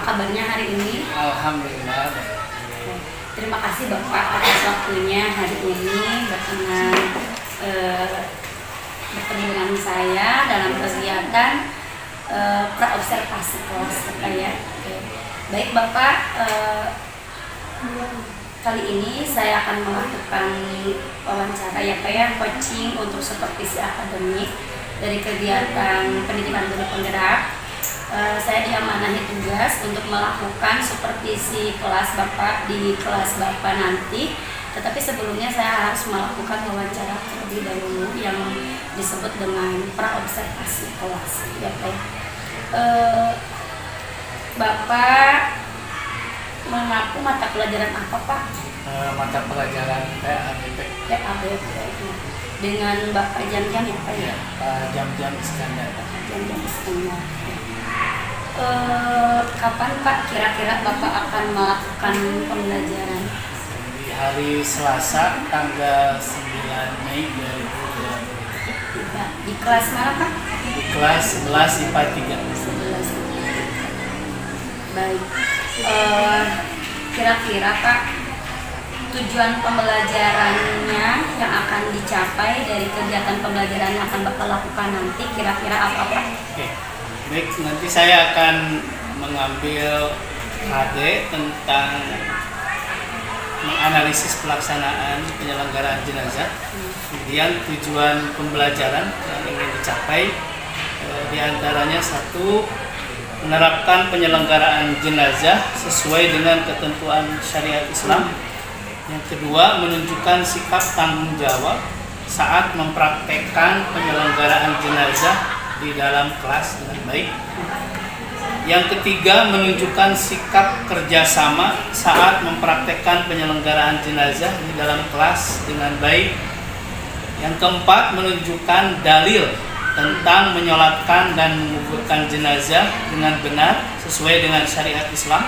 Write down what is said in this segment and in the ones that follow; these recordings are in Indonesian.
kabarnya hari ini? Alhamdulillah. Terima kasih Bapak atas waktunya hari ini bertemu dengan saya dalam kegiatan praobservasi kelas ya. Baik Bapak, kali ini saya akan melakukan wawancara ya Pak ya, coaching untuk supervisi akademik dari kegiatan pendidikan guru penggerak. Saya diamanahi tugas untuk melakukan supervisi kelas Bapak di kelas Bapak nanti. Tetapi sebelumnya saya harus melakukan wawancara terlebih dahulu yang disebut dengan praobservasi kelas ya Pak. Bapak mengaku mata pelajaran apa Pak? Mata pelajaran PABP. PABP. Dengan Bapak Jam-Jam ya Pak ya? Jam-Jam Iskandar. Jam-Jam Iskandar. Kapan Pak kira-kira Bapak akan melakukan pembelajaran? Di hari Selasa tanggal 9 Mei 2023. Di kelas mana Pak? Di kelas 11 IPA 3. 11. Baik. Kira-kira Pak tujuan pembelajarannya yang akan dicapai dari kegiatan pembelajaran yang akan Bapak lakukan nanti kira-kira apa Pak? Oke. Baik, nanti saya akan mengambil HD tentang menganalisis pelaksanaan penyelenggaraan jenazah. Kemudian tujuan pembelajaran yang ingin dicapai diantaranya satu, menerapkan penyelenggaraan jenazah sesuai dengan ketentuan syariat Islam. Yang kedua, menunjukkan sikap tanggung jawab saat mempraktekkan penyelenggaraan jenazah di dalam kelas dengan baik. Yang ketiga, menunjukkan sikap kerjasama saat mempraktekkan penyelenggaraan jenazah di dalam kelas dengan baik. Yang keempat, menunjukkan dalil tentang menyolatkan dan menguburkan jenazah dengan benar sesuai dengan syariat Islam.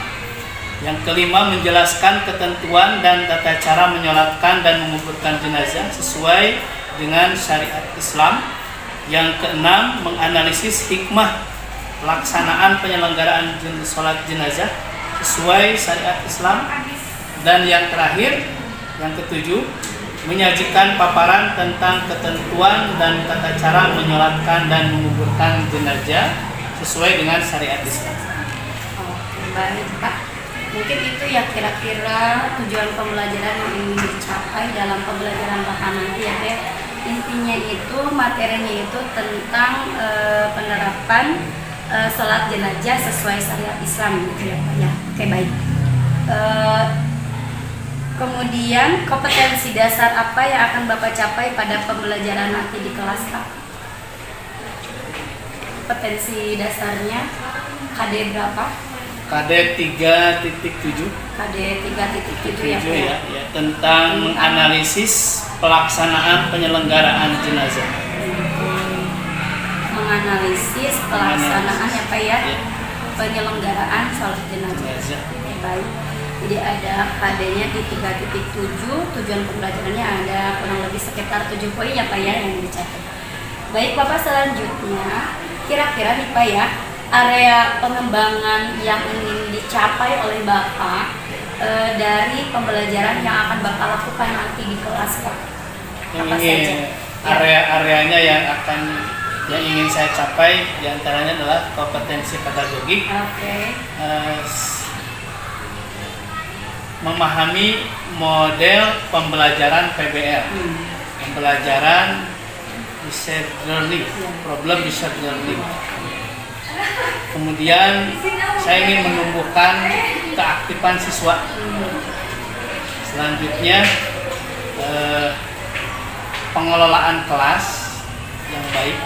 Yang kelima, menjelaskan ketentuan dan tata cara menyolatkan dan menguburkan jenazah sesuai dengan syariat Islam. Yang keenam, menganalisis hikmah pelaksanaan penyelenggaraan sholat jenazah sesuai syariat Islam. Dan yang terakhir, yang ketujuh, menyajikan paparan tentang ketentuan dan tata cara menyolatkan dan menguburkan jenazah sesuai dengan syariat Islam. Oke, baik Pak. Mungkin itu ya kira-kira tujuan pembelajaran yang ingin dicapai dalam pembelajaran Bapak nanti ya Pak. Intinya itu, materinya itu tentang penerapan sholat jenazah sesuai syariat Islam gitu ya Pak ya. Oke, baik. Kemudian kompetensi dasar apa yang akan Bapak capai pada pembelajaran nanti di kelas Pak? Kompetensi dasarnya KD berapa? KD 3.7. KD 3.7 ya Pak ya, tentang menganalisis pelaksanaan penyelenggaraan jenazah. Menganalisis pelaksanaan ya Pak ya, penyelenggaraan sholat jenazah. Baik. Jadi ada KD-nya di 3.7, tujuan pembelajarannya ada kurang lebih sekitar 7 poin ya Pak ya yang dicapai. Baik Bapak, selanjutnya kira-kira nih Pak ya, area pengembangan yang ingin dicapai oleh Bapak dari pembelajaran yang akan Bapak lakukan nanti di kelas Pak. Apa saja? Area-areanya yang ingin saya capai diantaranya adalah kompetensi pedagogik. Memahami model pembelajaran PBL, pembelajaran based learning, problem based learning. Kemudian saya ingin menumbuhkan keaktifan siswa. Selanjutnya pengelolaan kelas yang baik.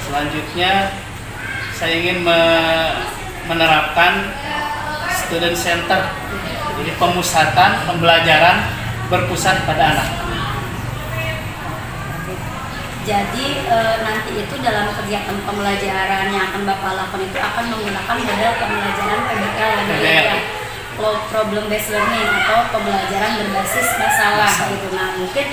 Selanjutnya saya ingin menerapkan student center, jadi pemusatan pembelajaran berpusat pada anak. Jadi nanti itu dalam kegiatan pembelajaran yang akan Bapak lakukan itu akan menggunakan model pembelajaran PBL, problem based learning atau pembelajaran berbasis masalah gitu. Nah, mungkin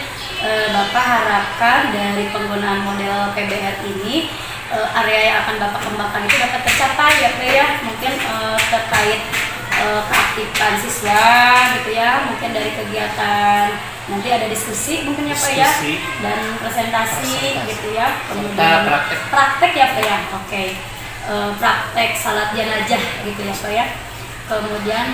Bapak harapkan dari penggunaan model PBL ini area yang akan Bapak kembangkan itu dapat tercapai ya Pak ya. Mungkin terkait keaktifan siswa gitu ya, mungkin dari kegiatan nanti ada diskusi mungkin ya Pak ya, dan presentasi gitu ya, kemudian praktek ya Pak ya. Oke. Praktek salat jenazah gitu ya Pak ya. Kemudian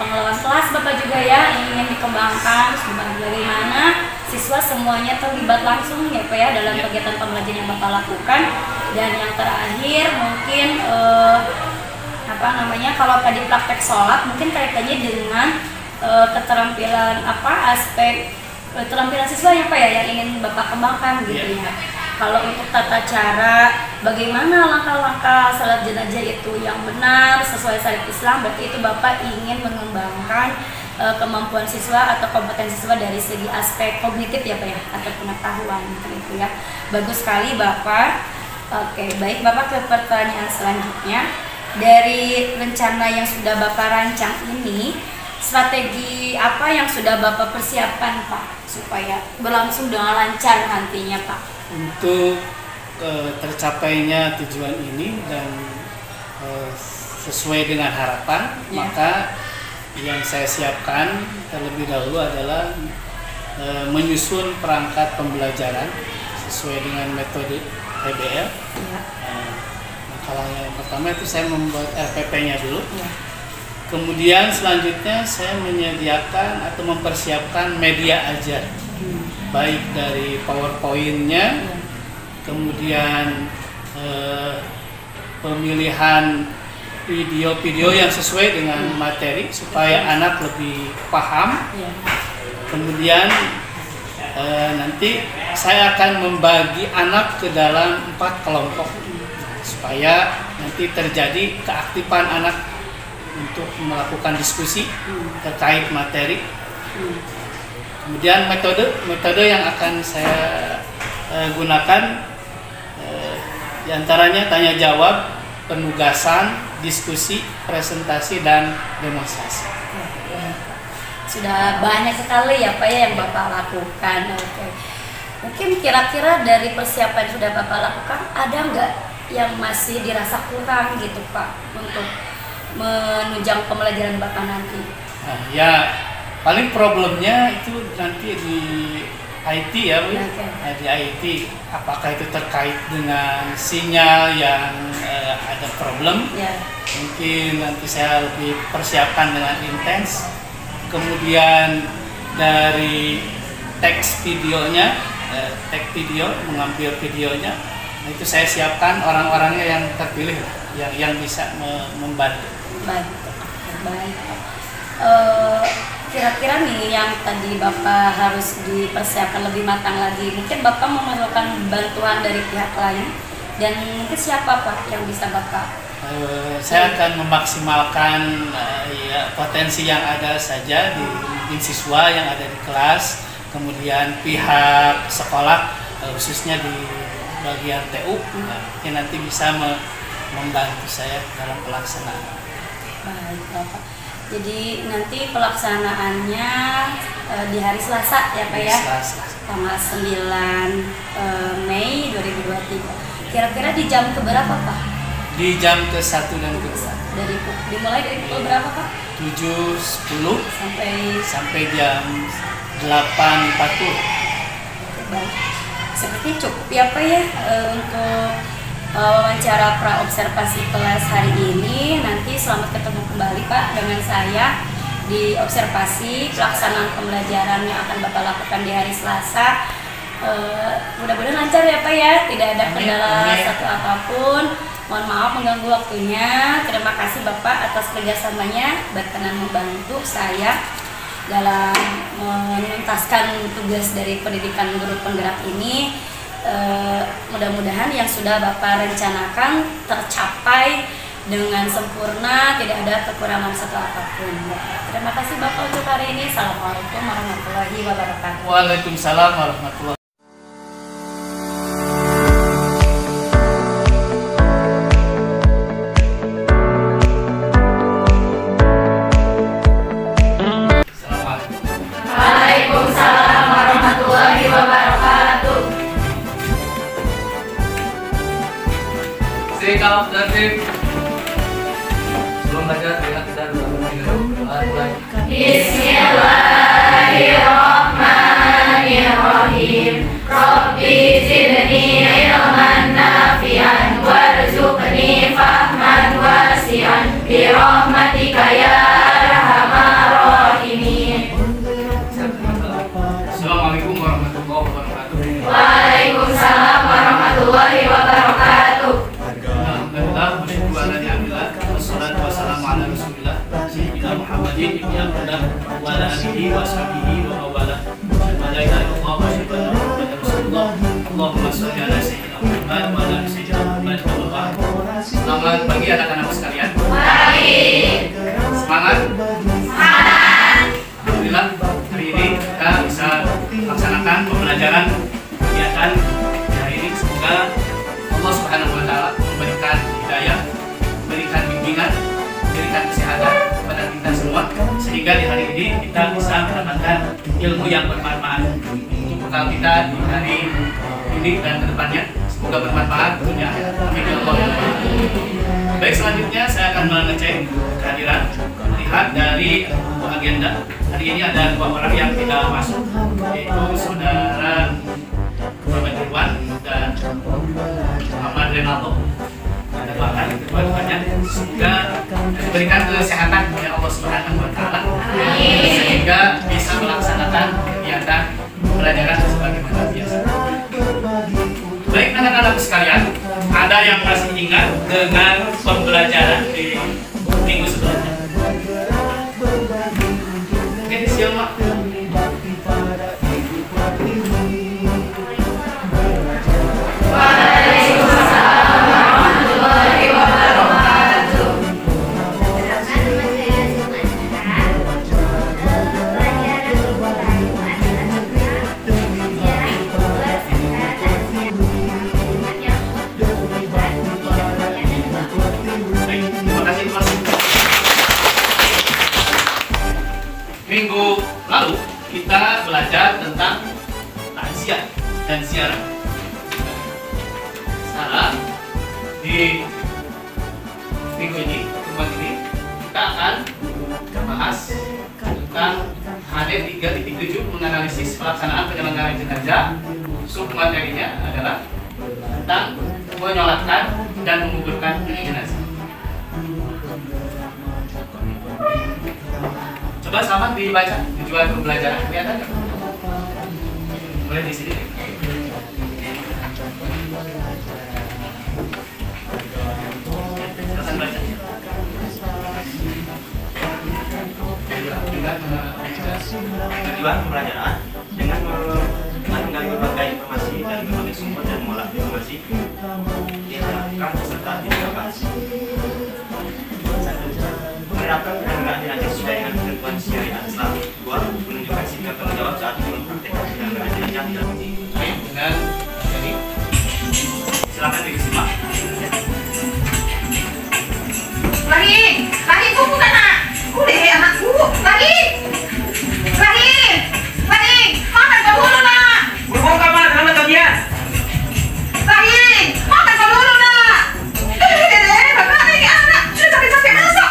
pengelolaan kelas Bapak juga ya ingin dikembangkan bagaimana siswa semuanya terlibat langsung ya Pak ya dalam kegiatan pembelajaran yang Bapak lakukan. Dan yang terakhir mungkin kalau tadi praktek sholat mungkin kaitannya dengan keterampilan aspek keterampilan siswa ya Pak ya yang ingin Bapak kembangkan gitu ya. Kalau untuk tata cara bagaimana langkah-langkah salat jenazah itu yang benar sesuai syariat Islam, berarti itu Bapak ingin mengembangkan kemampuan siswa atau kompetensi siswa dari segi aspek kognitif ya Pak ya, atau pengetahuan gitu ya. Bagus sekali Bapak. Oke, baik Bapak, ke pertanyaan selanjutnya. Dari rencana yang sudah Bapak rancang ini, strategi apa yang sudah Bapak persiapkan Pak supaya berlangsung dengan lancar nantinya Pak? Untuk tercapainya tujuan ini dan sesuai dengan harapan, maka yang saya siapkan terlebih dahulu adalah menyusun perangkat pembelajaran sesuai dengan metode PBL. Kalau yang pertama itu saya membuat RPP-nya dulu. Kemudian selanjutnya saya menyediakan atau mempersiapkan media ajar, baik dari PowerPoint-nya, kemudian pemilihan video-video yang sesuai dengan materi supaya anak lebih paham. Kemudian nanti saya akan membagi anak ke dalam 4 kelompok supaya nanti terjadi keaktifan anak untuk melakukan diskusi terkait materi. Kemudian metode yang akan saya gunakan diantaranya tanya jawab, penugasan, diskusi, presentasi, dan demonstrasi. Sudah banyak sekali ya Pak ya yang Bapak lakukan. Oke. Mungkin kira-kira dari persiapan yang sudah Bapak lakukan, ada nggak yang masih dirasa kurang gitu Pak untuk menunjang pembelajaran Bapak nanti? Nah, ya paling problemnya itu nanti di IT ya Bu. Di IT, apakah itu terkait dengan sinyal yang ada problem? Mungkin nanti saya lebih persiapkan dengan intens. Kemudian dari teks videonya, mengambil videonya, itu saya siapkan orang-orangnya yang terpilih, yang bisa membantu. Baik. Kira-kira nih yang tadi Bapak harus dipersiapkan lebih matang lagi, mungkin Bapak memerlukan bantuan dari pihak lain, dan mungkin siapa Pak yang bisa Bapak? Saya akan memaksimalkan potensi yang ada saja di mungkin siswa yang ada di kelas, kemudian pihak sekolah khususnya di bagian TU yang nanti bisa membantu saya dalam pelaksanaan. Baik Bapak. Jadi nanti pelaksanaannya di hari Selasa ya Pak ya? Selasa. Tanggal 9 Mei 2023. Kira-kira di jam keberapa Pak? Di jam ke-1 dan ke-2. Dimulai dari pukul berapa Pak? 7.10 sampai jam 8.40. Baik. Seperti cukup ya Pak ya untuk wawancara pra-observasi kelas hari ini. Nanti selamat ketemu kembali Pak dengan saya di observasi pelaksanaan pembelajaran yang akan Bapak lakukan di hari Selasa. Mudah-mudahan lancar ya Pak ya, tidak ada kendala satu apapun. Mohon maaf mengganggu waktunya. Terima kasih Bapak atas kerjasamanya berkenan membantu saya dalam menuntaskan tugas dari pendidikan guru penggerak ini. Mudah-mudahan yang sudah Bapak rencanakan tercapai dengan sempurna, tidak ada kekurangan satu apapun. Terima kasih Bapak untuk hari ini. Assalamualaikum warahmatullahi wabarakatuh. Waalaikumsalam warahmatullahi wabarakatuh. Bismillahirrahmanirrahim. Rabbi zidni ilman nafi'an warzuqni fahman wasi'an bi rahmatika ya arhamar rahimin. Assalamualaikum warahmatullahi wabarakatuh. Waalaikumsalam warahmatullahi wabarakatuh. Alhamdulillah, wassalatu wassalamu ala rasulillah sayyidina Muhammadin ibni Abdullah wa ala alihi wa sahbihi wa mawala. La ilaha illallah wa asyhadu anna Muhammadar Rasulullah. Allahumma shalli ala sayyidina Muhammad wa ala ali sayyidina Muhammad. Selamat pagi anak-anak sekalian. Baik. Semangat. Semangat. Alhamdulillah, hari ini kita bisa melaksanakan pembelajaran kegiatan hari ini. Semoga Allah Subhanahu wa taala memberikan hidayah, memberikan bimbingan, memberikan kesehatan kepada kita semua sehingga di hari ini kita bisa mendapatkan ilmu yang bermanfaat untuk bekal kita di hari ini dan kedepannya. Semoga bermanfaat dunia akhirat. Amin ya Allah. Baik, selanjutnya saya akan mengecek kehadiran. Lihat dari agenda hari ini ada 2 orang yang tidak masuk, yaitu saudara Muhammad Irwan dan Muhammad Renaldo. Kita doakan kedua-duanya semoga diberikan kesehatan oleh Allah Subhanahu wa taala sehingga bisa melaksanakan kegiatan pembelajaran sebagaimana biasa. Baik anak-anak sekalian, ada yang masih ingat dengan pembelajaran di minggu sebelumnya? Oke, siapa? Minggu lalu kita belajar tentang takziah dan ziarah. Sekarang di minggu ini, pertemuan ini kita akan membahas tentang HD 3.7 menganalisis pelaksanaan penyelenggaraan jenazah. Submaterinya adalah tentang menyolatkan dan menguburkan jenazah. Coba selamat dibaca tujuan pembelajaran, kelihatan nggak? Boleh di sini. Silakan baca. Tujuan pembelajaran dengan menggali berbagai informasi dari berbagai sumber dan mengolah informasi diharapkan peserta tidak menerapkan penyelenggaraan jenazah sesuai dengan ketentuan syariat Islam. 2. Menunjukkan sikap tanggung jawab saat mempraktikkan penyelenggaraan jenazah. Dengan jadi silakan disimak. Rahim, Rahim tunggu kana. Udah anakku, Rahim. Rahim, Rahim, makan dulu nak. Berbong kamar, mana kalian? Rahim, makan dulu nak. Dede, bapak ini anak sudah capek-capek masuk.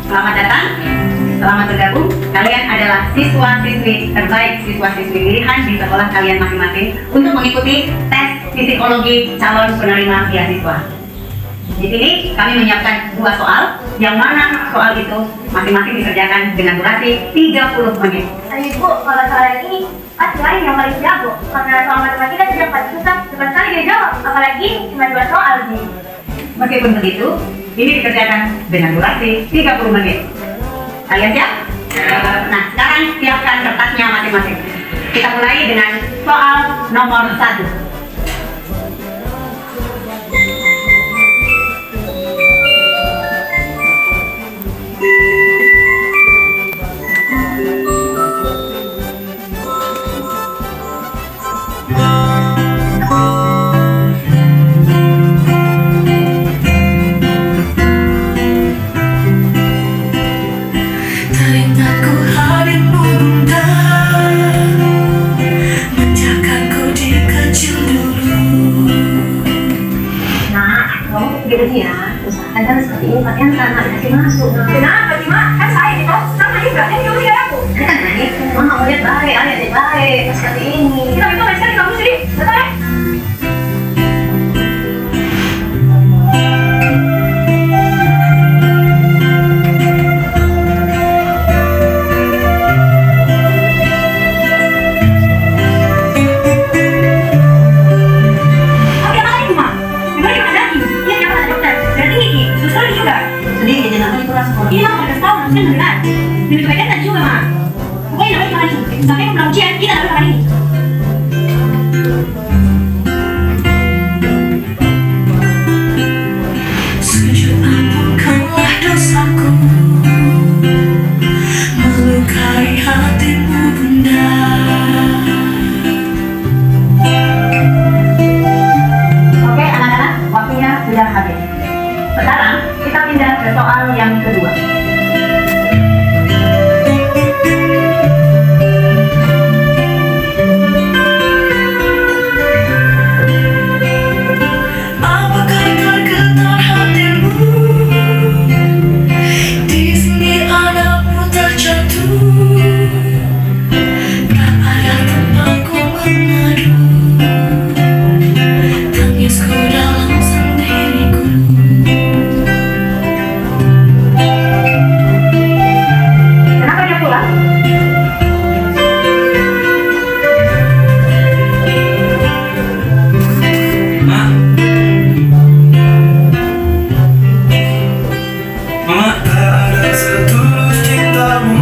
Selamat datang, selamat bergabung. Kalian adalah siswa-siswi terbaik, siswa-siswi pilihan di sekolah kalian masing-masing untuk mengikuti tes psikologi calon penerima beasiswa. Di sini kami menyiapkan 2 soal, yang mana soal itu masing-masing dikerjakan dengan durasi 30 menit. Ibu, kalau soal ini pasti lain yang paling jago. Karena soal matematika sudah pasti susah, cepat sekali dia jawab. Apalagi cuma 2 soal sih. Meskipun begitu, ini dikerjakan dengan durasi 30 menit. Kalian siap? Nah, sekarang siapkan kertasnya masing-masing. Kita mulai dengan soal nomor 1. Teringatku hadirmu bunda menjadi ini pakaian sama dikasih masuk. Kenapa sih, Mak? Kan saya di bawah sama juga, kan kamu lihat aku. Kan tadi mama mau lihat baik, lihat baik pas kali ini. Kita itu sekali kamu sih, betul ya? Ini mah udah setahun harusnya benar. Lebih baiknya tadi juga mah. Pokoknya namanya makan ini. Sampai aku bilang ujian, kita harus makan ini. Sujud ampunkanlah dosaku, melukai hatimu bunda. Oke anak-anak, waktunya sudah habis. Sekarang kita pindah ke soal yang kedua. Apakah tergetar hatimu? Di sini anakmu terjatuh. Tak ada tempatku mengadu. Tangisku dalam sendiriku. Kenapa dia pulang? Mama, tak ada setulus cintamu,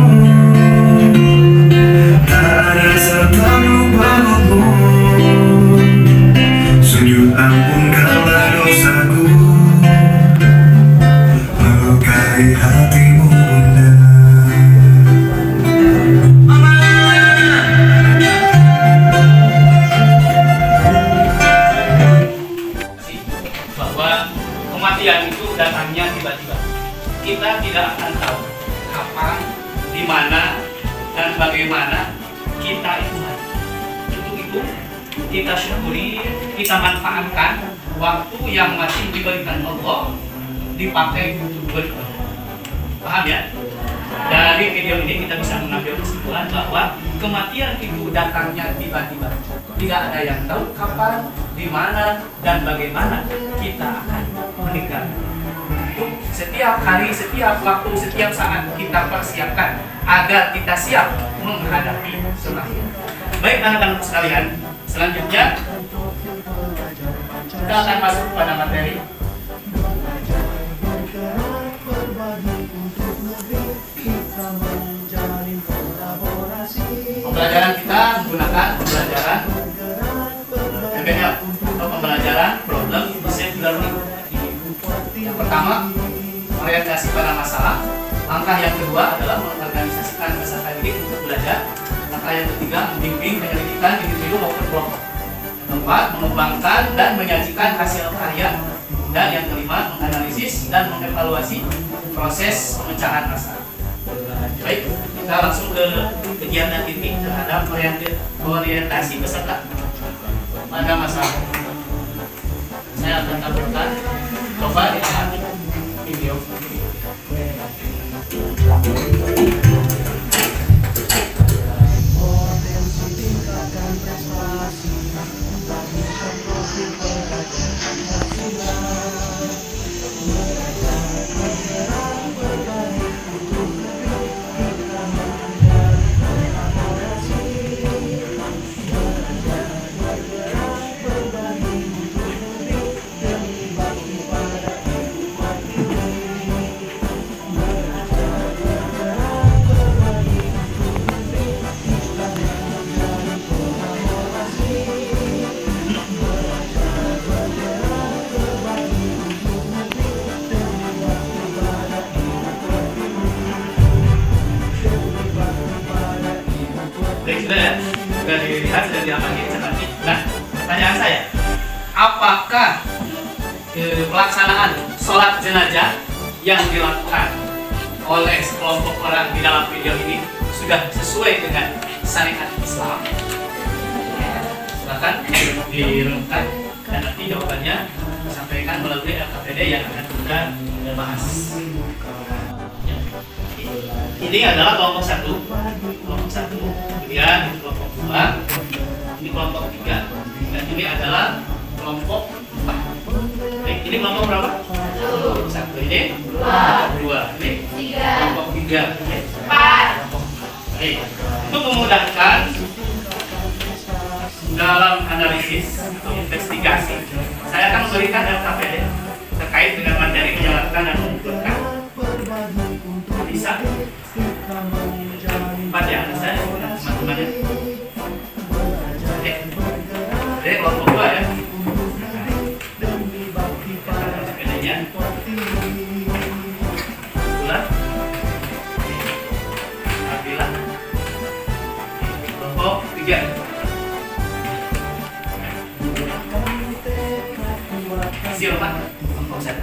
tak ada setanu pelukmu. Sujud ampunkanlah dosaku, melukai hatimu bunda. Bahwa kematian itu datangnya tiba-tiba. Kita tidak akan tahu kapan, di mana, dan bagaimana kita itu mati. Untuk itu kita syukuri, kita manfaatkan waktu yang masih diberikan Allah dipakai untuk beribadah. Paham ya? Dari video ini kita bisa mengambil kesimpulan bahwa kematian itu datangnya tiba-tiba. Tidak ada yang tahu kapan, di mana, dan bagaimana kita akan meninggal. Setiap hari, setiap waktu, setiap saat kita persiapkan agar kita siap menghadapi kematian. Baik anak-anak sekalian, selanjutnya kita akan masuk pada materi. Pembelajaran kita menggunakan pembelajaran PBL atau pembelajaran problem based learning. Yang pertama, orientasi pada masalah. Langkah yang kedua adalah mengorganisasikan peserta didik untuk belajar. Langkah yang ketiga, membimbing penyelidikan individu maupun kelompok. Yang keempat, mengembangkan dan menyajikan hasil karya. Dan yang kelima, menganalisis dan mengevaluasi proses pemecahan masalah. Baik, kita langsung ke kegiatan ini terhadap orientasi peserta pada masalah. Saya akan tampilkan, coba diamati video. Sudah dilihat, sudah diamati, cermati. Nah, pertanyaan saya, apakah pelaksanaan sholat jenazah yang dilakukan oleh sekelompok orang di dalam video ini sudah sesuai dengan syariat Islam? Silakan dirungkan dan nanti jawabannya disampaikan melalui LKPD yang akan kita bahas. Ini adalah kelompok 1, kemudian ini kelompok 2, ini kelompok 3, dan ini adalah kelompok 4. Ini kelompok berapa? 1, ini 2, ini kelompok 3, 4. Untuk memudahkan dalam analisis atau investigasi, saya akan berikan LKPD terkait dengan materi menjelaskan dan mengumpulkan. Bisa? 4 ya, saya teman-temannya. Jadi kelompok 2 ya. LKPD-nya. Bulan. Nabila. Kelompok 3. Silman, kelompok 1.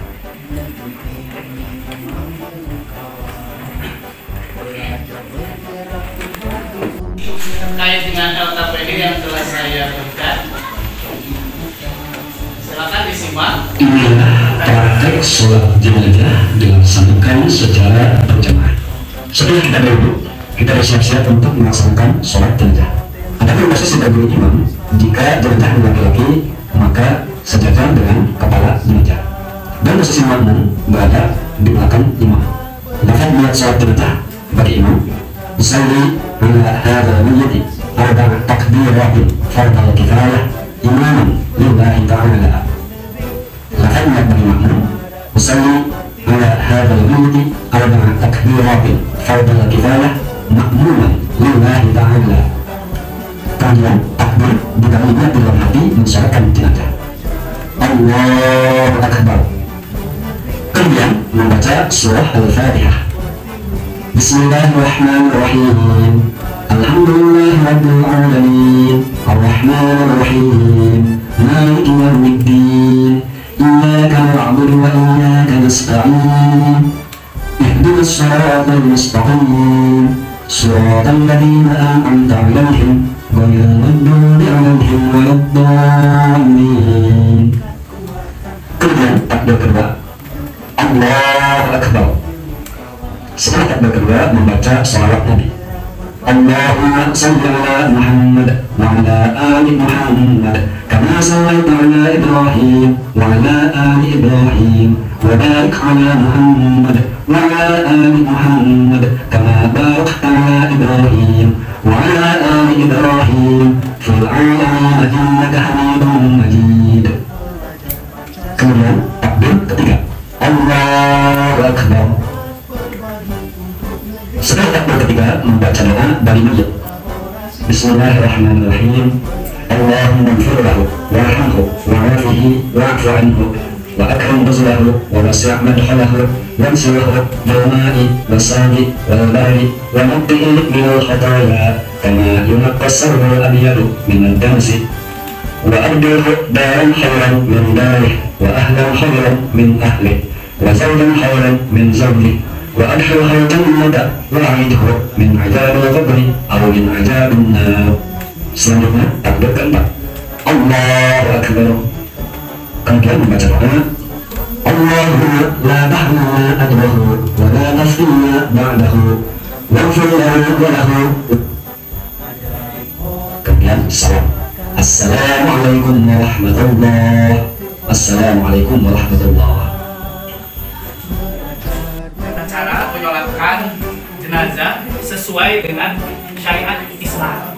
Terkait dengan LKPD yang telah saya berikan, silakan disimak. Inilah praktek sholat jenazah dilaksanakan secara berjamaah. Setelah kita duduk, kita bersiap-siap untuk melaksanakan sholat jenazah. Adapun posisi bagi imam, jika jenazah laki-laki, maka sejajar dengan kepala jenazah. Dan posisi makmum berada di belakang imam. Dapat buat sholat jenazah bagi imam. Usalli ala hadzal mayyit arba'a takbiratin fardhu kifayah imaman lillahi ta'ala. Dapat buat bagi makmum. Usalli ala hadzal mayyit arba'a takbiratin fardhu kifayah makmuman lillahi ta'ala. Kemudian takbir dibagi dalam hati mensyarakat jenazah. Allahu Akbar. Kemudian membaca surah Al-Fatihah. Bismillahirrahmanirrahim. Alhamdulillahirabbil alamin. Arrahmanirrahim. Maliki yaumiddin. Iyyaka na'budu wa iyyaka nasta'in. Ihdinas siratal mustaqim. Siratal ladzina an'amta 'alaihim ghairil maghdubi 'alaihim waladdallin. Kemudian takbir kedua, Allahu Akbar. Setelah takbir kedua membaca salawat Nabi. Allahumma shalli ala Muhammad wa ala ali Muhammad kama shallaita ala Ibrahim wa ala ali Ibrahim wa barik ala Muhammad wa ala ali Muhammad kama barakta ala Ibrahim wa ala ali Ibrahim fil alamin innaka Hamidum Majid. Kemudian takbir ketiga, Allahu Akbar. Setelah takbir ketiga membaca doa bagi mayit. Bismillahirrahmanirrahim. Allahumma ighfir lahu warhamhu wa'afihi wa'fu anhu wa akrim nuzulahu wa wasi' madkhalahu wansurhu bil ma'i was-salji wal barri wa naqqihi min al-khataaya kama yunqqa as-sarru al-abyadu min ad-damsi wa abdilhu daran khayran min darihi wa ahlan khayran min ahlihi wa zawjan khayran min zawjihi wa adkhilhu al-jannata wa a'idhu min 'adzabil qabri aw min 'adzabin nar. Selanjutnya takbir keempat, Allahu Akbar. Kemudian membaca doa, Allahumma la bahra adbahu wa la nafiyya ba'dahu waghfir lana wa lahu. Kemudian salam, Assalamualaikum warahmatullahi. Assalamualaikum warahmatullahi. Cara menyolatkan jenazah sesuai dengan syariat Islam.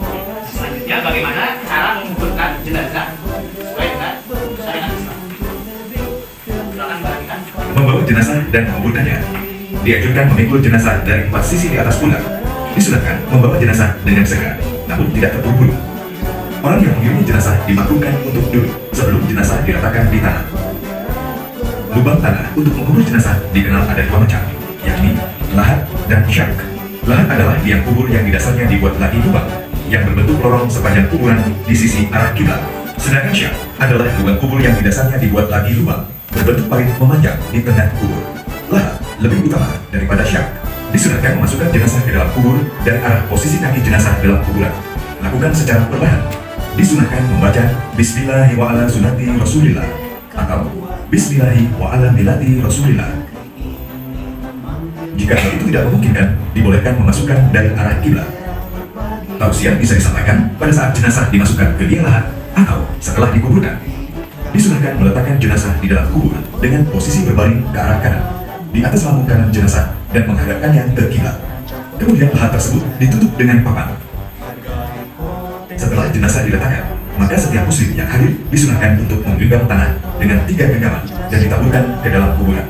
Selanjutnya bagaimana cara menguburkan jenazah sesuai dengan syariat Islam. Silakan perhatikan. Membawa jenazah dan menguburkannya. Dianjurkan memikul jenazah dari 4 sisi di atas pundak. Disunahkan membawa jenazah dengan segera, namun tidak terburu-buru. Orang yang mengiringi jenazah dimaklumkan untuk duduk sebelum jenazah diletakkan di tanah. Lubang tanah untuk mengubur jenazah dikenal ada 2 macam, yakni lahat dan syak. Lahat adalah liang kubur yang di dasarnya dibuat lagi lubang yang berbentuk lorong sepanjang kuburan di sisi arah kiblat. Sedangkan syak adalah lubang kubur yang di dasarnya dibuat lagi lubang berbentuk parit memanjang di tengah kubur. Lahat lebih utama daripada syak. Disunahkan memasukkan jenazah ke dalam kubur dari arah posisi kaki jenazah dalam kuburan. Lakukan secara perlahan. Disunahkan membaca Bismillahi wa ala sunati Rasulillah atau Bismillahi wa ala milati Rasulillah. Jika hal itu tidak memungkinkan, dibolehkan memasukkan dari arah kiblat. Tausiah bisa disampaikan pada saat jenazah dimasukkan ke liang lahat atau setelah dikuburkan. Disunahkan meletakkan jenazah di dalam kubur dengan posisi berbaring ke arah kanan, di atas lambung kanan jenazah dan menghadapkannya ke kiblat. Kemudian lahat tersebut ditutup dengan papan. Setelah jenazah diletakkan, maka setiap muslim yang hadir disunahkan untuk menggenggam tanah dengan 3 genggaman dan ditaburkan ke dalam kuburan.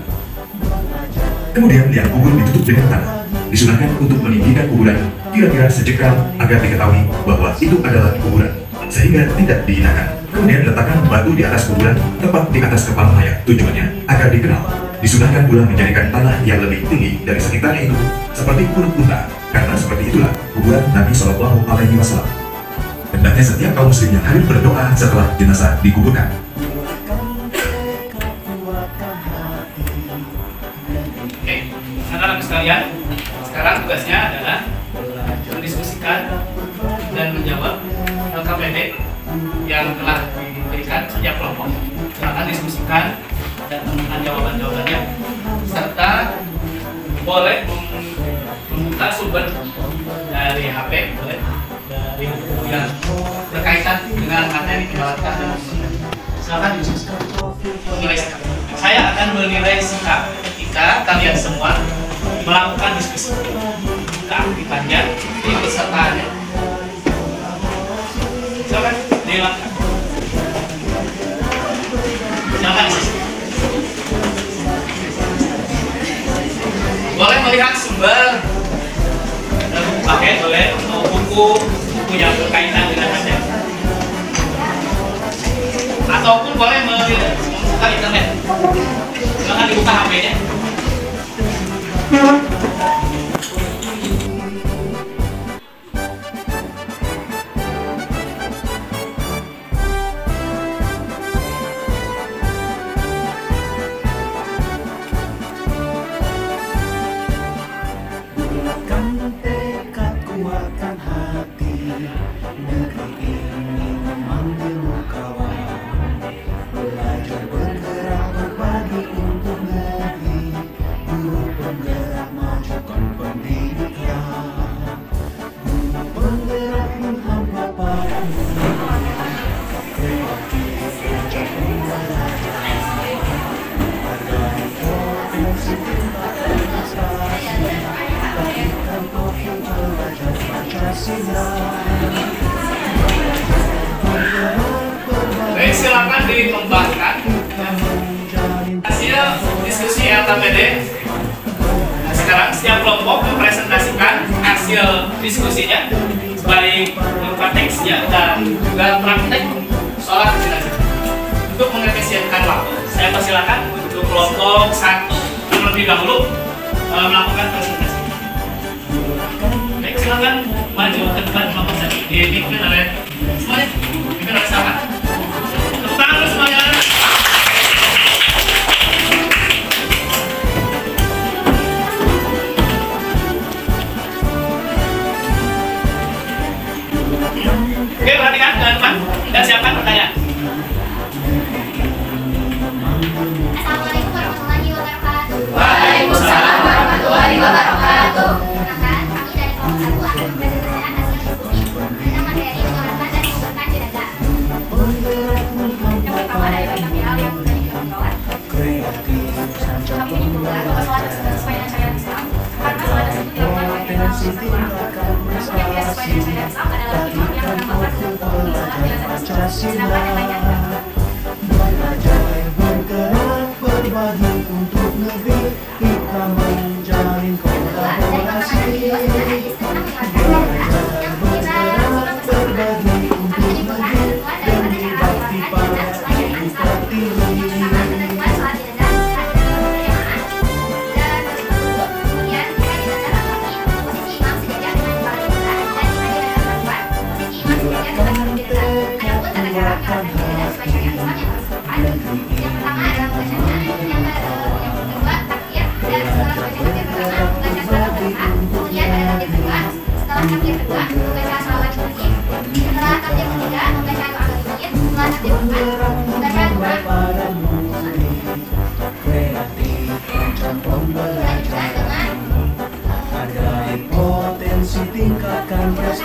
Kemudian liang kubur ditutup dengan tanah. Disunahkan untuk meninggikan kuburan kira-kira sejengkal agar diketahui bahwa itu adalah kuburan, sehingga tidak dihinakan. Kemudian letakkan batu di atas kuburan tepat di atas kepala mayat. Tujuannya agar dikenal. Disunahkan pula menjadikan tanah yang lebih tinggi dari sekitarnya itu seperti perut unta, karena seperti itulah kuburan Nabi Shallallahu Alaihi Wasallam. Hendaknya setiap kaum muslim yang hadir berdoa setelah jenazah dikuburkan. Oke, anak-anak sekalian, sekarang tugasnya adalah mendiskusikan dan menjawab LKPD yang telah diberikan setiap kelompok. Silakan diskusikan dan temukan jawaban-jawabannya, serta boleh membuka sumber dari HP, boleh dari buku yang berkaitan dengan materi kebawakan dan silakan diskusikan. Menilai sikap. Saya akan menilai sikap ketika kalian semua melakukan diskusi. Keaktifannya, keikutsertaannya. Silakan dilengkapi. Silakan diskusi. Boleh melihat sumber pakai boleh buku yang berkaitan dengan materi, ataupun boleh membuka internet. Silakan dibuka HP-nya. Baik, silakan dikembangkan hasil diskusi LKPD. Nah, sekarang setiap kelompok mempresentasikan hasil diskusinya, baik berupa teksnya dan juga praktek sholat jenazah. Untuk mengefisienkan waktu, saya persilakan untuk kelompok 1 terlebih dahulu melakukan presentasi. Baik, silakan maju ke depan kelompok 1. Dipimpin oleh semuanya, dipimpin oleh sahabat. Tepuk tangan dulu semuanya. Oke, perhatikan ke depan dan siapkan pertanyaan. Assalamualaikum warahmatullahi wabarakatuh. Waalaikumsalam warahmatullahi wabarakatuh. Perkenalkan, kami dari kelompok 1 akan mempresentasikan hasil diskusi tentang materi menyolatkan dan menguburkan jenazah. Yang pertama dari baik kami yang sudah dibilang sholat. Kami menyebutkan bahwa sholat tersebut sesuai dengan syariat Islam, karena sholat tersebut dilakukan oleh imam bersama. Namun yang tidak sesuai dengan syariat Islam adalah imam yang menambahkan rukun di sholat jenazah tersebut, sedangkan yang lainnya tidak.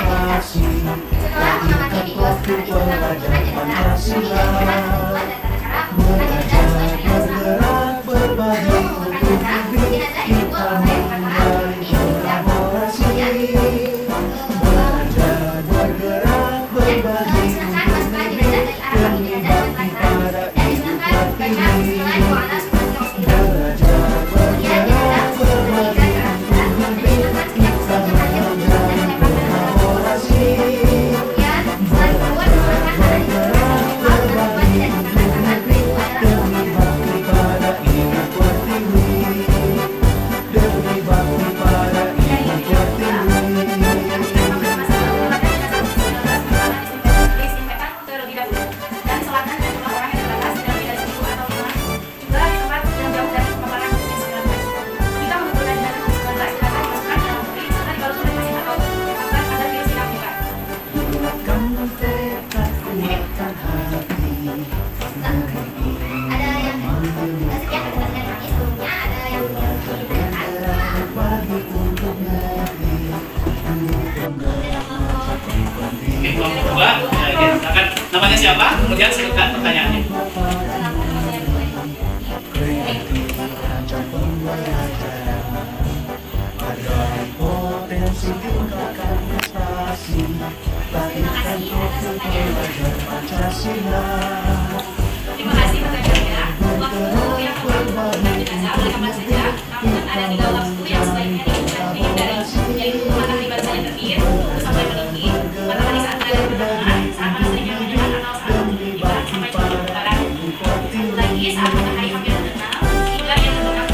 Setelah mengamati video tentang penggunaan jenazah, meninggalkan kebutuhan dan tata cara penggunaan jenazah sesuai syariat Islam. Sebelum menggunakan jenazah yang dibuat oleh pengantar ini tidak kemudian disunahkan masukkan jenazah dari arah kaki jenazah dengan lancar dan disunahkan baca bismillah wa ala kemudian jenazah diberikan ke arah kiblat dan disunahkan setiap muslim hanya menjelaskan menembakkan kemudian setelah dibuat disunahkan pada jenazah hal tersebut tidak disunahkan karena itu adalah namanya siapa? Kemudian sebutkan pertanyaannya. Terima kasih pertanyaannya. Waktu yang tepat untuk menggunakan jenazah boleh kapan saja, namun ada 3 waktu yang sebaiknya dihindari, yaitu matahari baru saja terbit, terus sampai meninggi, matahari saat berada di pertengahan, saat panas terik yang menyengat atau saat tiba sampai cukup barat, lagi saat matahari hampir terbenam, hingga yang terbenam.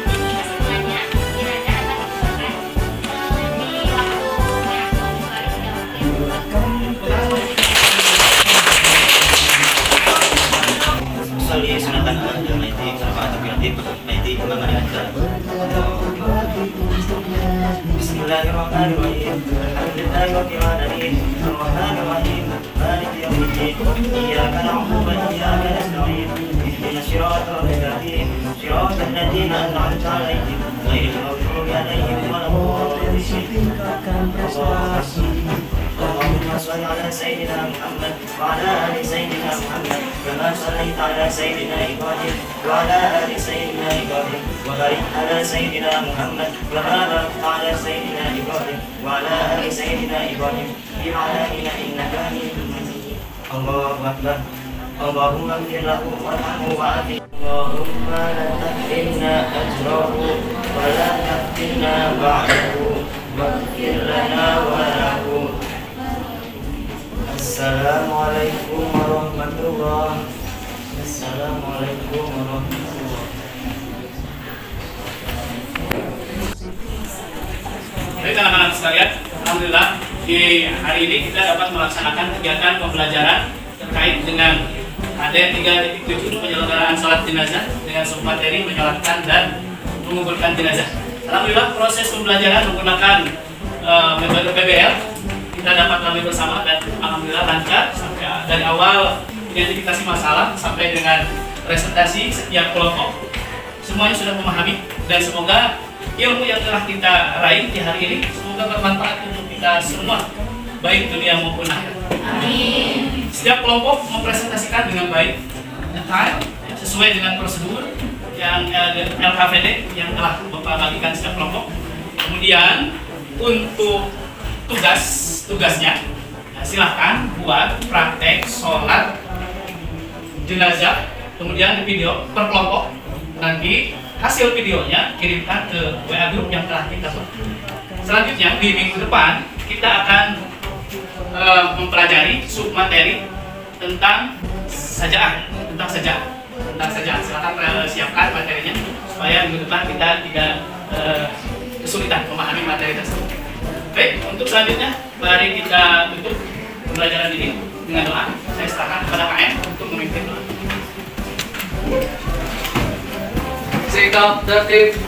Ini kesimpulannya, jenazah dapat disusunkan di waktu yang sehari 3 waktu. Usolli sunatan al-maiti salawatu bi'atib maiti imam al-azhar. Bismillahirrahmanirrahim. Alhamdulillahi rabbil alamin. Arrahmanir rahim. Maliki yaumiddin. Iyyaka na'budu wa iyyaka nasta'in. Ihdinas siratal mustaqim. Siratal ladzina an'amta 'alaihim ghairil maghdubi 'alaihim waladdallin. Allahumma shalli ala sayyidina Muhammad wa ala ali sayyidina Muhammad kama shallaita ala sayyidina Ibrahim wa ala ali sayyidina Ibrahim wa barik ala sayyidina Muhammad wa barakta ala sayyidina Ibrahim wa ala ali sayyidina Ibrahim fil alamin innaka Hamidum Majid. Allahu akbar. Allahumma ighfir lahu warhamhu wa'afi. Allahumma la tahrimna ajrahu wa la taftinna ba'dahu waghfir lana wa lahu. Assalamualaikum warahmatullahi wabarakatuh. Assalamualaikum warahmatullahi wabarakatuh. Baik anak-anak sekalian, alhamdulillah di hari ini kita dapat melaksanakan kegiatan pembelajaran terkait dengan AD 3.7 penyelenggaraan salat jenazah dengan submateri menyolatkan dan menguburkan jenazah. Alhamdulillah proses pembelajaran menggunakan metode PBL kita dapat lalui bersama dan alhamdulillah lancar sampai dari awal identifikasi masalah sampai dengan presentasi setiap kelompok. Semuanya sudah memahami dan semoga ilmu yang telah kita raih di hari ini semoga bermanfaat untuk kita semua baik dunia maupun akhirat. Amin. Setiap kelompok mempresentasikan dengan baik, detail, sesuai dengan prosedur yang LKVD yang telah Bapak bagikan setiap kelompok. Kemudian untuk tugasnya silahkan buat praktek sholat jenazah, kemudian di video per kelompok. Nanti hasil videonya kirimkan ke WA grup yang telah kita buat. Selanjutnya di minggu depan kita akan mempelajari submateri tentang sajaah. Silakan siapkan materinya supaya minggu depan kita tidak kesulitan memahami materi tersebut. Baik, untuk selanjutnya mari kita tutup pembelajaran ini dengan doa. Saya serahkan kepada KM untuk memimpin doa. Sikap tertib.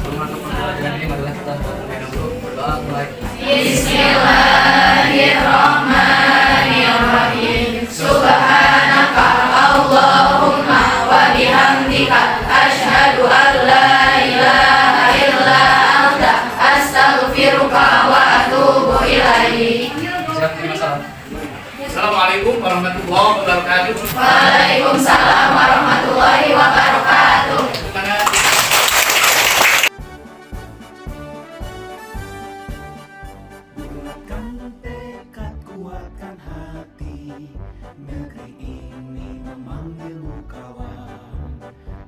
Untuk pembelajaran ini adalah kita terlebih dahulu berdoa mulai. Bismillahirrahmanirrahim. Subhanaka Allahumma wa bihamdika asyhadu an la ilaha illa anta astaghfiruka Assalamualaikum warahmatullahi wabarakatuh. Waalaikumsalam warahmatullahi wabarakatuh. Bulatkan tekad, kuatkan hati, negeri ini memanggilmu kawan.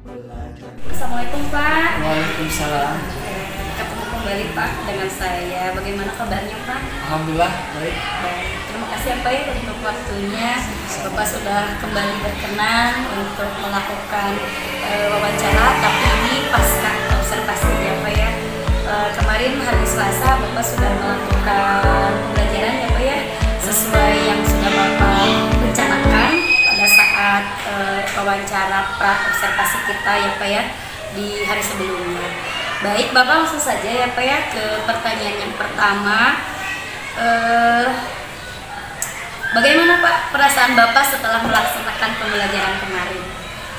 Belajar. Assalamualaikum Pak. Waalaikumsalam. Ketemu kembali Pak dengan saya. Bagaimana kabarnya Pak? Alhamdulillah baik. Baik. Terima kasih ya Pak ya untuk waktunya. Bapak sudah kembali berkenan untuk melakukan wawancara, tapi ini pasca observasi ya Pak ya. Kemarin hari Selasa Bapak sudah melakukan pembelajaran ya Pak ya, sesuai yang sudah Bapak rencanakan pada saat wawancara pra observasi kita ya Pak ya di hari sebelumnya. Baik, Bapak langsung saja ya Pak ya ke pertanyaan yang pertama. Bagaimana Pak perasaan Bapak setelah melaksanakan pembelajaran kemarin?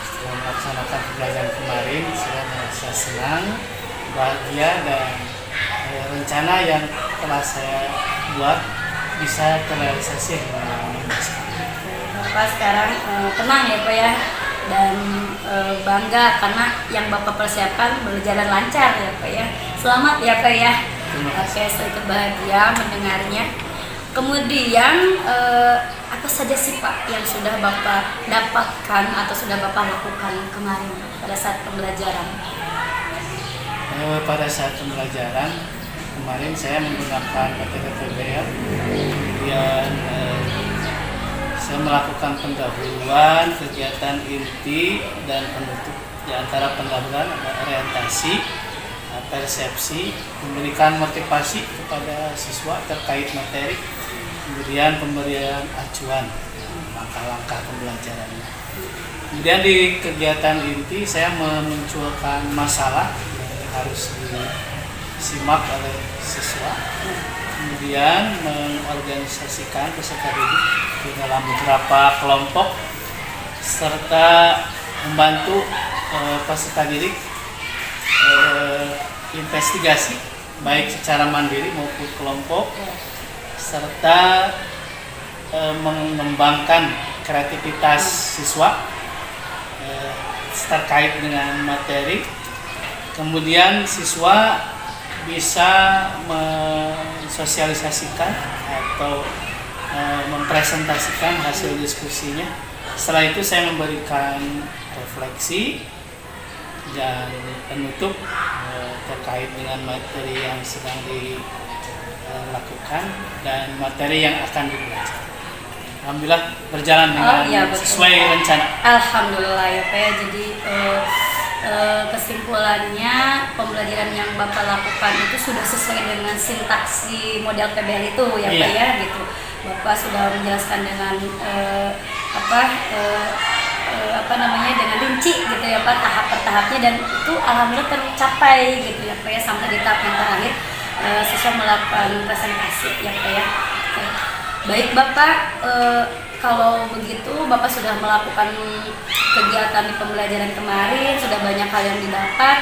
Setelah melaksanakan pembelajaran kemarin, saya merasa senang, bahagia, dan rencana yang telah saya buat bisa terrealisasi. Bapak sekarang tenang ya Pak ya, dan bangga karena yang Bapak persiapkan berjalan lancar ya Pak ya. Selamat ya Pak ya. Oke, saya bahagia mendengarnya. Kemudian apa saja sih Pak yang sudah Bapak dapatkan atau sudah Bapak lakukan kemarin pada saat pembelajaran? Pada saat pembelajaran kemarin saya menggunakan metode PBL, kemudian saya melakukan pendahuluan, kegiatan inti dan penutup. Di antara pendahuluan ada orientasi, persepsi, memberikan motivasi kepada siswa terkait materi, kemudian pemberian acuan langkah-langkah pembelajarannya. Kemudian di kegiatan inti saya memunculkan masalah yang harus disimak oleh siswa, kemudian mengorganisasikan peserta didik di dalam beberapa kelompok serta membantu peserta didik investigasi baik secara mandiri maupun kelompok, serta mengembangkan kreativitas siswa terkait dengan materi. Kemudian siswa bisa mensosialisasikan atau mempresentasikan hasil diskusinya. Setelah itu saya memberikan refleksi dan penutup terkait dengan materi yang sedang dilakukan dan materi yang akan dipelajari. Alhamdulillah berjalan dengan sesuai rencana. Alhamdulillah ya Pak ya. Jadi kesimpulannya pembelajaran yang Bapak lakukan itu sudah sesuai dengan sintaksi model PBL itu ya Pak ya gitu. Bapak sudah menjelaskan dengan dengan rinci gitu ya Pak, tahap per tahapnya, dan itu alhamdulillah tercapai gitu ya Pak ya, sampai di tahap yang terakhir siswa melakukan presentasi ya Pak ya. Oke. Baik Bapak, kalau begitu Bapak sudah melakukan kegiatan di pembelajaran kemarin, sudah banyak hal yang didapat.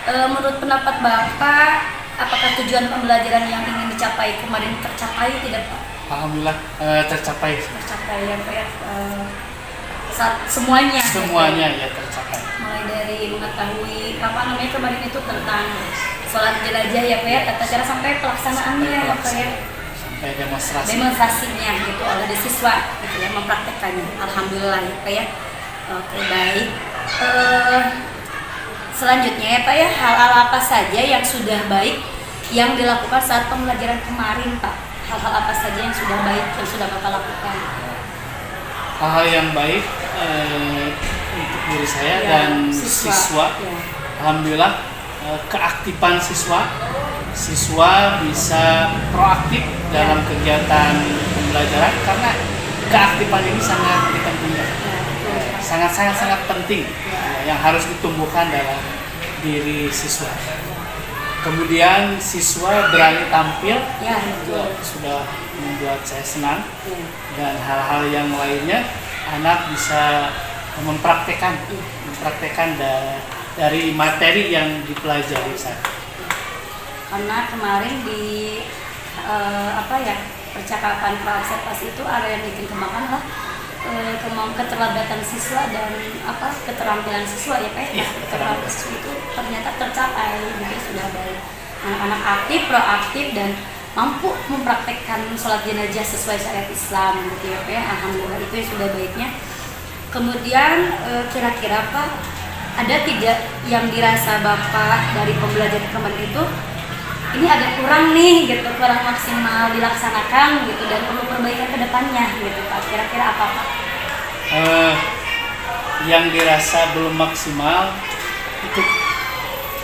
Menurut pendapat Bapak, apakah tujuan pembelajaran yang ingin dicapai kemarin tercapai tidak Pak? Alhamdulillah tercapai. Tercapai ya Pak ya. Semuanya ya tercapai. Mulai dari mengetahui kemarin itu tentang sholat jenazah ya Pak ya, tata cara sampai pelaksanaannya ya Pak ya, sampai demonstrasinya gitu oleh siswa gitu ya, mempraktekannya. Alhamdulillah ya Pak ya. Oke, baik. Selanjutnya ya Pak ya, hal-hal apa saja yang sudah baik yang dilakukan saat pembelajaran kemarin Pak? Hal-hal apa saja yang sudah baik yang sudah Bapak lakukan? Hal-hal yang baik untuk diri saya dan siswa. Alhamdulillah keaktifan siswa bisa proaktif dalam kegiatan pembelajaran, karena keaktifan ini sangat dipentingkan, sangat penting yang harus ditumbuhkan dalam diri siswa. Kemudian siswa berani tampil, sudah membuat saya senang, dan hal-hal yang lainnya anak bisa mempraktekkan dari materi yang dipelajari saya. Karena kemarin di percakapan praobservasi itu area yang dikembangkan lah keterlibatan siswa dan keterampilan siswa ya Pak. Keterampilan siswa itu ternyata tercapai, jadi sudah baik. Anak-anak aktif, proaktif dan mampu mempraktekkan sholat jenazah sesuai syariat Islam gitu ya Pak. Alhamdulillah itu yang sudah baiknya. Kemudian kira-kira Pak, ada tidak yang dirasa Bapak dari pembelajaran kemarin itu ini agak kurang nih gitu, kurang maksimal dilaksanakan gitu dan perlu perbaikan ke depannya gitu Pak, kira-kira apa Pak? Yang dirasa belum maksimal itu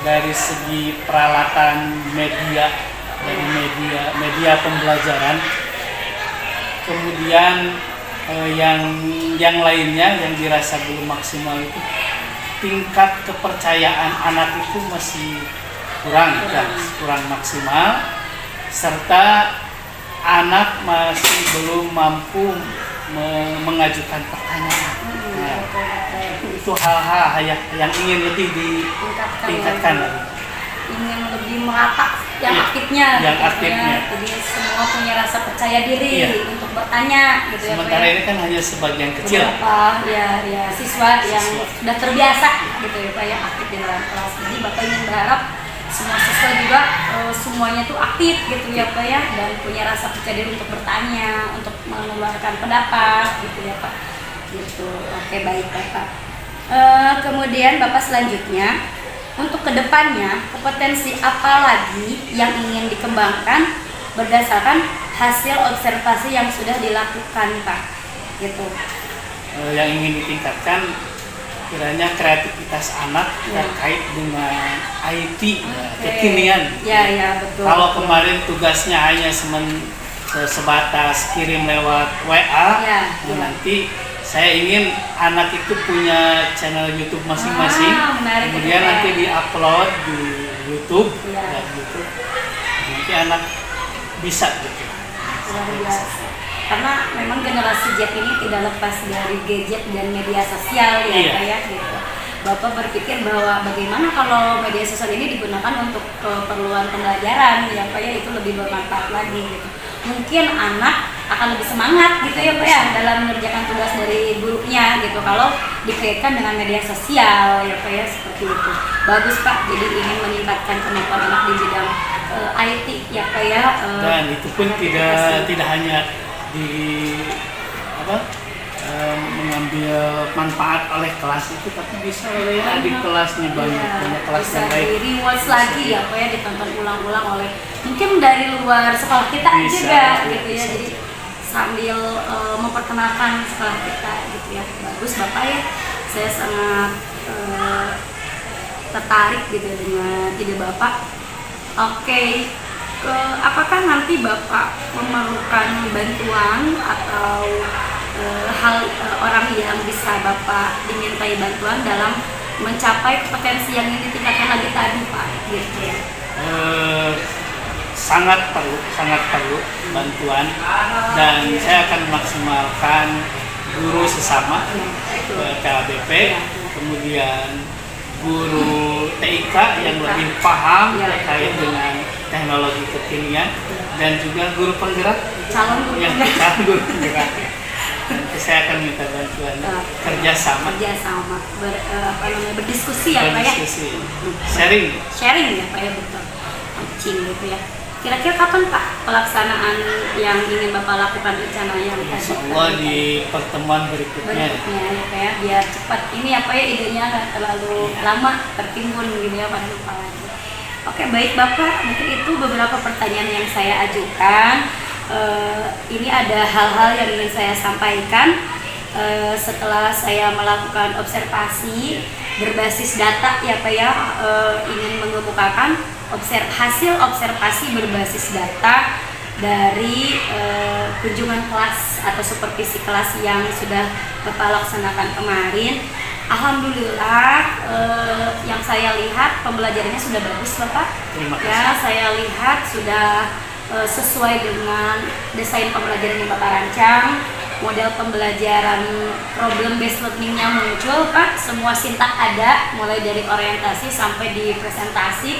dari segi peralatan media, dari media pembelajaran. Kemudian yang lainnya yang dirasa belum maksimal itu tingkat kepercayaan anak itu masih kurang maksimal, serta anak masih belum mampu mengajukan pertanyaan. Nah, itu hal-hal yang ingin lebih ditingkatkan lagi. Ingin lebih merata yang aktifnya. Yang aktifnya. Jadi semua punya rasa percaya diri untuk bertanya gitu. Sementara ya, ini kan hanya sebagian kecil. Siswa yang sudah terbiasa gitu ya Pak ya, aktif di dalam kelas. Jadi Bapak ingin berharap semua siswa juga semuanya tuh aktif gitu ya Pak ya, dan punya rasa percaya diri untuk bertanya, untuk mengeluarkan pendapat gitu ya Pak. Gitu. Oke, baik Bapak. Kemudian Bapak selanjutnya, untuk kedepannya kompetensi apa lagi yang ingin dikembangkan berdasarkan hasil observasi yang sudah dilakukan Pak? Gitu. Yang ingin ditingkatkan kiranya kreativitas anak terkait dengan IT kekinian. Ya, betul. Kalau kemarin tugasnya hanya sebatas kirim lewat WA, nanti saya ingin anak itu punya channel YouTube masing-masing, kemudian nanti diupload di YouTube, dan gitu. Nanti anak bisa gitu. Karena memang generasi Z ini tidak lepas dari gadget dan media sosial ya Pak ya gitu. Bapak berpikir bahwa bagaimana kalau media sosial ini digunakan untuk keperluan pembelajaran ya Pak ya, itu lebih bermanfaat lagi gitu. Mungkin anak akan lebih semangat gitu ya Pak ya dalam mengerjakan tugas dari gurunya gitu kalau dikaitkan dengan media sosial ya Pak ya, seperti itu. Bagus Pak, jadi ingin meningkatkan kemampuan anak di bidang IT ya Pak ya. Dan itu pun tidak hanya mengambil manfaat oleh kelas itu, tapi bisa oleh adik kelasnya, banyak kelas yang lain. Di rewards lagi ya Pak ya, ditonton ulang-ulang oleh mungkin dari luar sekolah kita juga gitu ya, jadi sambil memperkenalkan sekolah kita gitu ya. Bagus Bapak ya, saya sangat tertarik gitu dengan ide Bapak. Oke. Apakah nanti Bapak memerlukan bantuan atau orang yang bisa Bapak dimintai bantuan dalam mencapai kompetensi yang ingin ditingkatkan lagi tadi Pak? Gitu ya. Sangat perlu bantuan, dan saya akan memaksimalkan guru sesama KBP, kemudian guru TIK yang lebih paham terkait dengan teknologi kekinian, dan juga guru penggerak guru penggerak. Nanti saya akan minta bantuan kerjasama berdiskusi ya Pak ya, sharing ya Pak ya, betul, coaching gitu ya. Kira-kira kapan Pak pelaksanaan yang ingin Bapak lakukan rencana yang tadi? Insyaallah di pertemuan berikutnya ya Pak ya, biar cepat ini ya Pak ya, idenya nggak terlalu lama tertimbun gitu ya Pak. Oke, baik Bapak, mungkin itu beberapa pertanyaan yang saya ajukan. Ini ada hal-hal yang ingin saya sampaikan setelah saya melakukan observasi berbasis data ya Pak ya, ingin mengemukakan hasil observasi berbasis data dari kunjungan kelas atau supervisi kelas yang sudah Bapak laksanakan kemarin. Alhamdulillah, yang saya lihat pembelajarannya sudah bagus Bapak. Terima kasih. Ya, saya lihat sudah sesuai dengan desain pembelajaran yang Bapak rancang. Model pembelajaran problem based learning-nya muncul Pak. Semua sintak ada, mulai dari orientasi sampai di presentasi.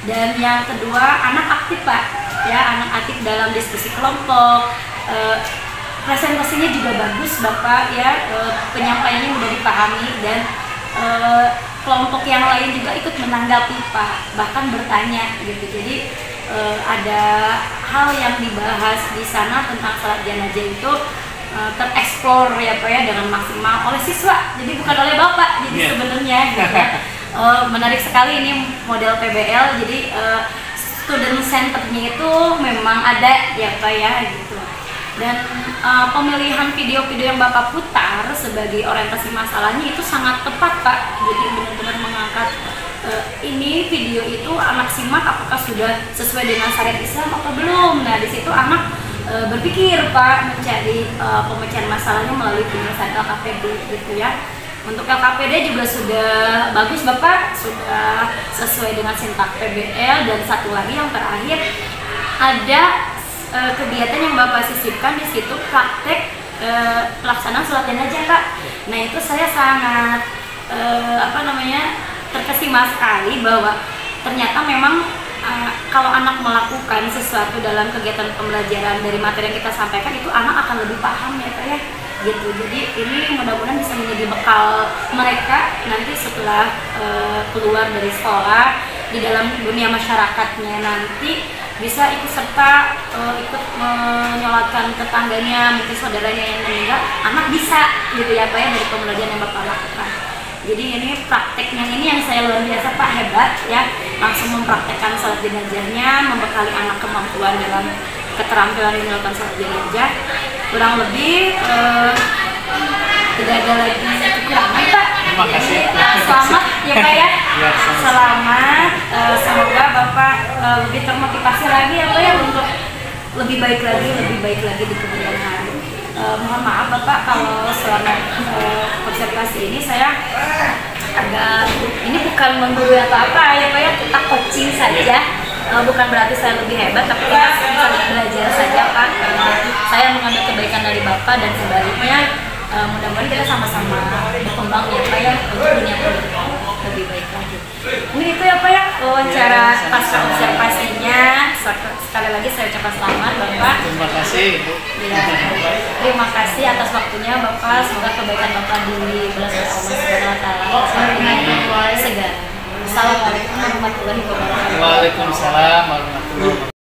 Dan yang kedua, anak aktif Pak. ya, anak aktif dalam diskusi kelompok, presentasinya juga bagus Bapak ya, penyampaiannya mudah dipahami dan kelompok yang lain juga ikut menanggapi Pak, bahkan bertanya gitu. Jadi ada hal yang dibahas di sana tentang salat jenazah itu tereksplor ya Pak ya dengan maksimal oleh siswa, jadi bukan oleh Bapak. Jadi sebenarnya gitu ya. Menarik sekali ini model PBL, jadi student centernya itu memang ada ya Pak ya gitu. Dan pemilihan video-video yang Bapak putar sebagai orientasi masalahnya itu sangat tepat Pak, jadi benar-benar mengangkat ini video itu anak simak apakah sudah sesuai dengan syariat Islam atau belum. Nah di situ anak berpikir Pak mencari pemecahan masalahnya melalui penyelesaian LKPD gitu ya. Untuk LKPD juga sudah bagus Bapak, sudah sesuai dengan sintak PBL. Dan satu lagi yang terakhir, ada kegiatan yang Bapak sisipkan di situ praktek pelaksanaan sholat jenazah Pak. Nah itu saya sangat terkesima sekali bahwa ternyata memang kalau anak melakukan sesuatu dalam kegiatan pembelajaran dari materi yang kita sampaikan itu anak akan lebih paham ya Pak ya gitu. Jadi ini mudah-mudahan bisa menjadi bekal mereka nanti setelah keluar dari sekolah, di dalam dunia masyarakatnya nanti bisa ikut serta, ikut menyolatkan tetangganya, mungkin saudaranya yang meninggal, anak bisa gitu ya Pak ya dari pembelajaran yang Bapak lakukan. Jadi ini prakteknya ini yang saya luar biasa Pak, hebat ya, langsung mempraktekkan salat jenazahnya, membekali anak kemampuan dalam keterampilan melakukan salat jenazah. Kurang lebih tidak ada lagi kekurangan Pak. Terima kasih. Selamat ya Pak ya. Selamat, semoga Bapak lebih termotivasi lagi ya Pak ya untuk lebih baik lagi di kemudian hari. Mohon maaf Bapak kalau selama observasi ini saya agak, ini bukan menggurui atau apa ya Pak ya, kita coaching saja, bukan berarti saya lebih hebat, tapi kita saling belajar saja Pak. Saya mengambil kebaikan dari Bapak dan sebaliknya, mudah-mudahan kita sama-sama berkembang ya Pak ya untuk dunia pendidikan lebih baik lagi. Ini itu ya Pak ya wawancara pasca observasinya. Sekali lagi saya ucapkan selamat Bapak. Terima kasih Ibu. Ya, terima kasih atas waktunya Bapak. Semoga kebaikan Bapak dibalas oleh Allah Subhanahu wa taala. Segala. Assalamualaikum warahmatullahi wabarakatuh. Waalaikumsalam warahmatullahi wabarakatuh.